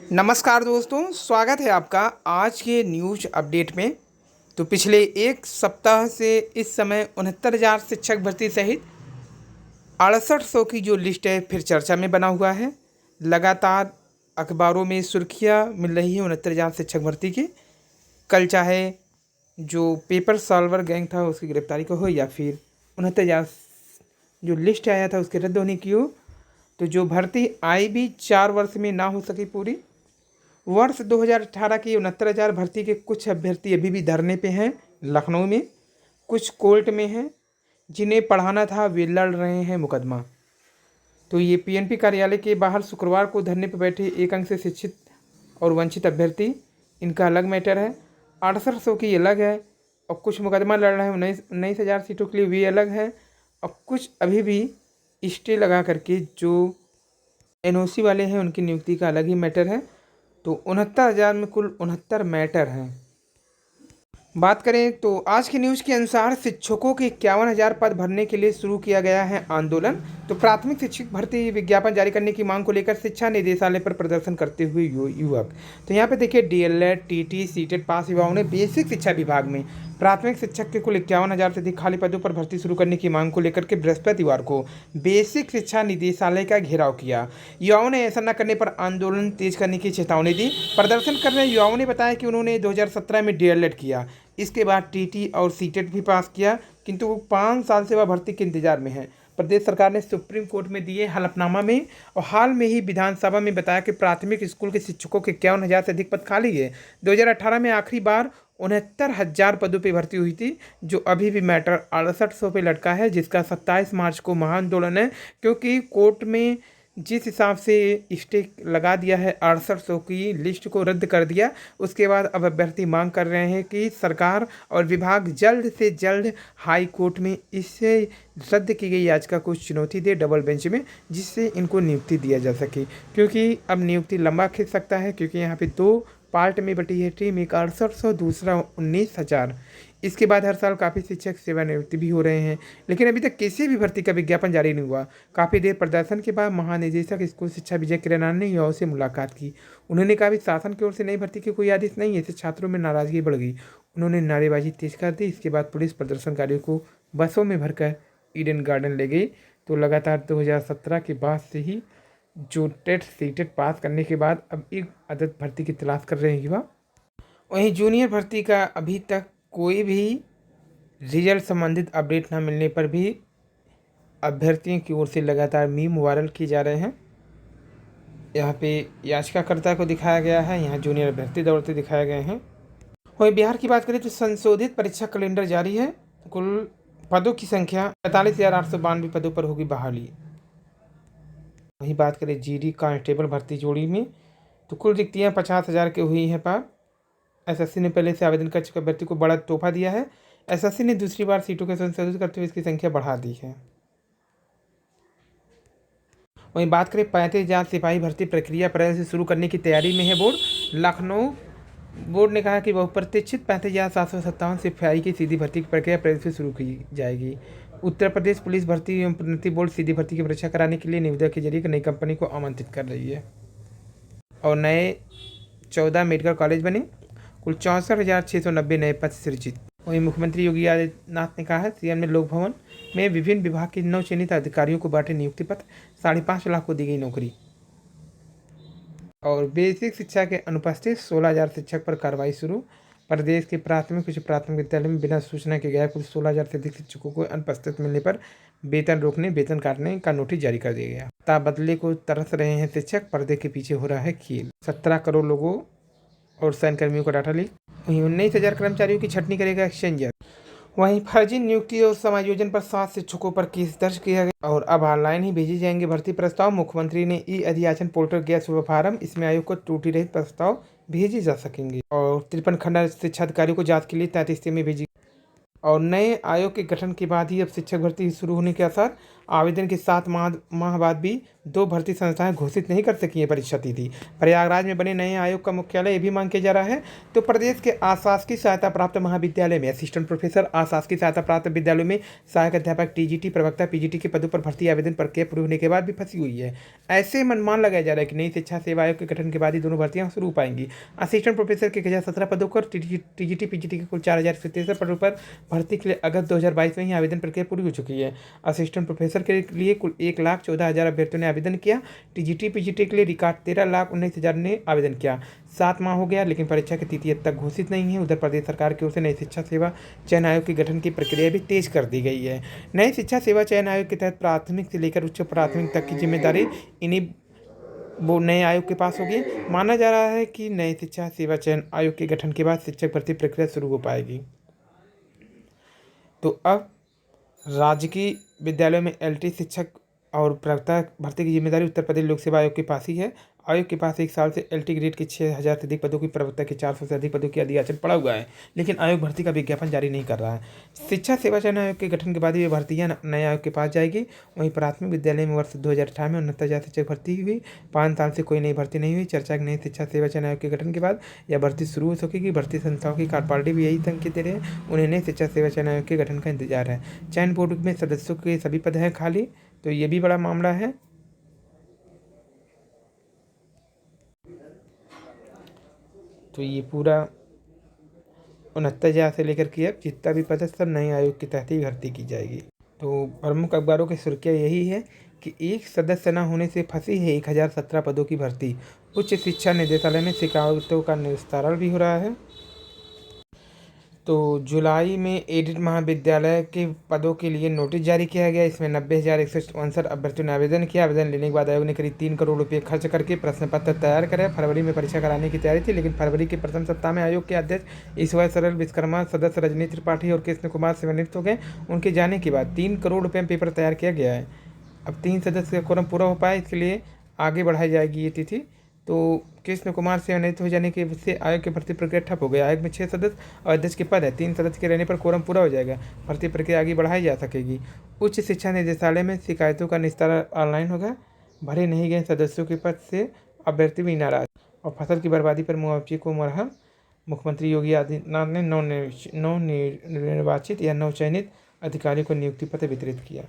नमस्कार दोस्तों, स्वागत है आपका आज के न्यूज अपडेट में। तो पिछले एक सप्ताह से इस समय 69,000 शिक्षक भर्ती सहित 6800 की जो लिस्ट है फिर चर्चा में बना हुआ है। लगातार अखबारों में सुर्खियां मिल रही है 69,000 शिक्षक भर्ती की। कल चाहे जो पेपर सॉल्वर गैंग था उसकी गिरफ्तारी को हो या फिर 69,000 जो लिस्ट आया था उसके रद्द होने की हो, तो जो भर्ती आई भी 4 वर्ष में ना हो सकी पूरी। वर्ष 2018 की 69,000 भर्ती के कुछ अभ्यर्थी अभी भी धरने पे हैं लखनऊ में, कुछ कोर्ट में हैं, जिन्हें पढ़ाना था वे लड़ रहे हैं मुकदमा। तो ये पीएनपी कार्यालय के बाहर शुक्रवार को धरने पर बैठे एक अंक से शिक्षित और वंचित अभ्यर्थी, इनका अलग मैटर है। 6800 की अलग है और कुछ मुकदमा लड़ रहे हैं 19,000 सीटों के लिए, वे अलग है। और कुछ अभी भी स्टे लगा करके जो एनओसी वाले हैं उनकी नियुक्ति का अलग ही मैटर है। तो 69,000 में कुल 69 मैटर हैं। बात करें तो आज की न्यूज़ के अनुसार शिक्षकों के 51,000 पद भरने के लिए शुरू किया गया है आंदोलन। तो प्राथमिक शिक्षक भर्ती विज्ञापन जारी करने की मांग को लेकर शिक्षा निदेशालय पर प्रदर्शन करते हुए युवक। तो यहाँ पे देखिए डीएलएड, टीटी, सीटेट पास युवाओं ने बेसिक शिक्षा विभाग में प्राथमिक शिक्षक के कुल 51,000 से अधिक खाली पदों पर भर्ती शुरू करने की मांग को लेकर के बृहस्पतिवार को बेसिक शिक्षा निदेशालय का घेराव किया। युवाओं ने ऐसा न करने पर आंदोलन तेज करने की चेतावनी दी। प्रदर्शन कर रहे युवाओं ने बताया कि उन्होंने 2017 में डीएलएड किया, इसके बाद टीटी और सीटेट भी पास किया, किंतु वो 5 साल से वह भर्ती के इंतजार में है। प्रदेश सरकार ने सुप्रीम कोर्ट में दिए हलफनामा में और हाल में ही विधानसभा में बताया कि प्राथमिक स्कूल के शिक्षकों के 51,000 से अधिक पद खाली है। 2018 में आखिरी बार 69,000 पदों पर भर्ती हुई थी, जो अभी भी मैटर 6800 पे लटका है, जिसका 27 मार्च को महाआंदोलन है, क्योंकि कोर्ट में जिस हिसाब से स्टे लगा दिया है 6800 की लिस्ट को रद्द कर दिया। उसके बाद अब अभ्यर्थी मांग कर रहे हैं कि सरकार और विभाग जल्द से जल्द हाई कोर्ट में इससे रद्द की गई याचिका को चुनौती दे डबल बेंच में, जिससे इनको नियुक्ति दिया जा सके, क्योंकि अब नियुक्ति लंबा खिंच सकता है। क्योंकि यहाँ पे 2 पार्ट में बटी है टीम, एक 6800, दूसरा 19,000। इसके बाद हर साल काफ़ी शिक्षक सेवानिवृत्ति भी हो रहे हैं, लेकिन अभी तक किसी भी भर्ती का विज्ञापन जारी नहीं हुआ। काफ़ी देर प्रदर्शन के बाद महानिदेशक स्कूल शिक्षा विजय किरणान ने युवाओं से मुलाकात की। उन्होंने कहा कि शासन की ओर से नई भर्ती की कोई आदेश नहीं है, इससे छात्रों में नाराजगी बढ़ गई। उन्होंने नारेबाजी तेज कर दी। इसके बाद पुलिस प्रदर्शनकारियों को बसों में भरकर ईडन गार्डन ले गई। तो लगातार 2017 के बाद से ही जो टेट सीटेट पास करने के बाद अब एक अदद भर्ती की तलाश कर रहे हैं युवा। वहीं जूनियर भर्ती का अभी तक कोई भी रिजल्ट संबंधित अपडेट न मिलने पर भी अभ्यर्थियों की ओर से लगातार मीम वायरल किए जा रहे हैं। यहाँ पे याचिकाकर्ता को दिखाया गया है, यहाँ जूनियर अभ्यर्थी दौड़ते दिखाए गए हैं। वहीं बिहार की बात करें तो संशोधित परीक्षा कैलेंडर जारी है। कुल पदों की संख्या 45,892 पदों पर होगी बहाली। वहीं बात करें जीडी कांस्टेबल भर्ती जोड़ी में तो कुल रिक्तियाँ 50,000 की हुई हैं पार। एसएससी ने पहले से आवेदन कर चुके अभ्यर्थी को बड़ा तोहफा दिया है। एसएससी ने दूसरी बार सीटों को संशोधित करते हुए इसकी संख्या बढ़ा दी है। वहीं बात करें 35,000 सिपाही भर्ती प्रक्रिया अप्रैल से शुरू करने की तैयारी में है बोर्ड। लखनऊ बोर्ड ने कहा कि बहुप्रतीक्षित 35,757 सिपाही की सीधी भर्ती की प्रक्रिया अप्रैल से शुरू की जाएगी। उत्तर प्रदेश पुलिस भर्ती एवं प्रोन्नति बोर्ड सीधी भर्ती की परीक्षा कराने के लिए निविदा के जरिए नई कंपनी को आमंत्रित कर रही है और नए 14 मेडिकल कॉलेज बने। कुल 64,690 नए पद सृजित। वहीं मुख्यमंत्री योगी आदित्यनाथ ने कहा है सीएम ने लोक भवन में विभिन्न विभाग के 9 चयनित अधिकारियों को बांटे नियुक्ति पत्र। 5.5 लाख को दी गई नौकरी। और बेसिक शिक्षा के अनुपस्थित 16,000 शिक्षक पर कार्रवाई शुरू। प्रदेश के प्राथमिक उच्च प्राथमिक विद्यालय में बिना सूचना के गए कुल 16,000 से अधिक शिक्षकों को अनुपस्थित मिलने पर वेतन रोकने, वेतन काटने का नोटिस जारी कर दिया गया। ताबदले को तरस रहे हैं शिक्षक, पर्दे के पीछे हो रहा है खेल। 17 करोड़ लोगों और सैन्यकर्मियों का डाटा लीक। वहीं 19,000 कर्मचारियों की छटनी करेगा एक्सचेंजर। वहीं फर्जी नियुक्ति और समायोजन पर 7 शिक्षकों पर केस दर्ज किया गया और अब ऑनलाइन ही भेजे जाएंगे भर्ती प्रस्ताव। मुख्यमंत्री ने ई अधियाचन पोर्टल किया शुभ प्रारंभ। इसमें आयोग को त्रुटि रहित प्रस्ताव भेजे जा सकेंगे और 53 खंड शिक्षा अधिकारियों को जांच के लिए 33 टीमें भेजी और नए आयोग के गठन के बाद ही अब शिक्षक भर्ती शुरू होने के आसार। आवेदन के 7 माह बाद भी 2 भर्ती संस्थाएं घोषित नहीं कर सकी है परीक्षा तिथि। प्रयागराज में बने नए आयोग का मुख्यालय ये भी मांग किया जा रहा है। तो प्रदेश के आशासकीय सहायता प्राप्त महाविद्यालय में असिस्टेंट प्रोफेसर, आशासकीय सहायता प्राप्त विद्यालयों में सहायक अध्यापक, टीजीटी प्रवक्ता, पीजीटी के पदों पर भर्ती आवेदन प्रक्रिया पूरी होने के बाद भी फंसी हुई है। ऐसे में अनुमान लगाया जा रहा है कि नई शिक्षा सेवा आयोग के गठन के बाद ही दोनों भर्तियां शुरू हो पाएंगी। असिस्टेंट प्रोफेसर के 1017 पदों पर, टीजीटी पीजीटी के कुल 4063 पदों पर भर्ती के लिए अगस्त 2022 में ही आवेदन प्रक्रिया पूरी हो चुकी है। असिस्टेंट प्रोफेसर के लिए कुल 1,14,000 अभ्यर्थियों ने आवेदन किया। टीजीटी पीजीटी के लिए रिकॉर्ड 13,19,000 ने आवेदन किया। 7 माह हो गया लेकिन परीक्षा की तिथि अब तक घोषित नहीं है। उधर प्रदेश सरकार की ओर से नई शिक्षा सेवा चयन आयोग के गठन की प्रक्रिया भी तेज कर दी गई है। नई शिक्षा सेवा चयन आयोग के तहत प्राथमिक से लेकर उच्च प्राथमिक तक की जिम्मेदारी इन्हीं वो नए आयोग के पास होगी। माना जा रहा है कि नई शिक्षा सेवा चयन आयोग के गठन के बाद शिक्षक भर्ती प्रक्रिया शुरू हो पाएगी। तो अब राजकीय विद्यालयों में एलटी शिक्षक और प्रवक्ता भर्ती की जिम्मेदारी उत्तर प्रदेश लोक सेवा आयोग के पास ही है। आयोग के पास 1 साल से एलटी ग्रेड के 6,000 से अधिक पदों की, प्रवक्ता के 400 से अधिक पदों की अधियाचन पड़ा हुआ है, लेकिन आयोग भर्ती का विज्ञापन जारी नहीं कर रहा है। शिक्षा सेवा चयन आयोग के गठन के बाद ये भर्तियां नए आयोग के पास जाएगी। वहीं प्राथमिक विद्यालय में वर्ष 2018 में 69,000 शिक्षक भर्ती हुई। 5 साल से कोई नई भर्ती नहीं हुई। चर्चा की नई शिक्षा सेवा चयन आयोग के गठन के बाद यह भर्ती शुरू हो सकेगी। भर्ती संस्थाओं की कार्यपालिका भी यही संकेत दे रहे हैं, उन्हें नई शिक्षा सेवा चयन आयोग के गठन का इंतजार है। चयन बोर्ड में सदस्यों के सभी पद हैं खाली, तो ये भी बड़ा मामला है। तो ये पूरा 69,000 से लेकर के अब जितना भी पद है सब नए आयोग के तहत ही भर्ती की जाएगी। तो प्रमुख अखबारों की सुर्खियाँ यही है कि एक सदस्य न होने से फंसी है 1,017 पदों की भर्ती। उच्च शिक्षा निदेशालय में शिकायतों का निस्तारण भी हो रहा है। तो जुलाई में एडिड महाविद्यालय के पदों के लिए नोटिस जारी किया गया। इसमें 90,159 अभ्यर्थियों ने आवेदन किया। आवेदन लेने के बाद आयोग ने करीब 3 करोड़ रुपये खर्च करके प्रश्न पत्र तैयार करे। फरवरी में परीक्षा कराने की तैयारी थी, लेकिन फरवरी के प्रथम सप्ताह में आयोग के अध्यक्ष ईश्वर सरल विश्वकर्मा, सदस्य रजनी त्रिपाठी और कृष्ण कुमार सेवानिवृत्त हो गए। उनके जाने के बाद 3 करोड़ रुपये में पेपर तैयार किया गया है। अब 3 सदस्य का कोरम पूरा हो पाए, इसके लिए आगे बढ़ाई जाएगी ये तिथि। तो कृष्ण कुमार सेवानिवृत्त हो जाने के से आयोग की भर्ती प्रक्रिया ठप हो गई। आयोग में 6 सदस्य और अध्यक्ष के पद है। 3 सदस्य के रहने पर कोरम पूरा हो जाएगा, भर्ती प्रक्रिया आगे बढ़ाई जा सकेगी। उच्च शिक्षा निदेशालय में शिकायतों का निस्तारण ऑनलाइन होगा। भरे नहीं गए सदस्यों के पद से अभ्यर्थी भी नाराज। और फसल की बर्बादी पर मुआवजे को मरहम, मुख्यमंत्री योगी आदित्यनाथ ने नवनिर्वाचित या नवचयनित अधिकारियों को नियुक्ति पत्र वितरित किया।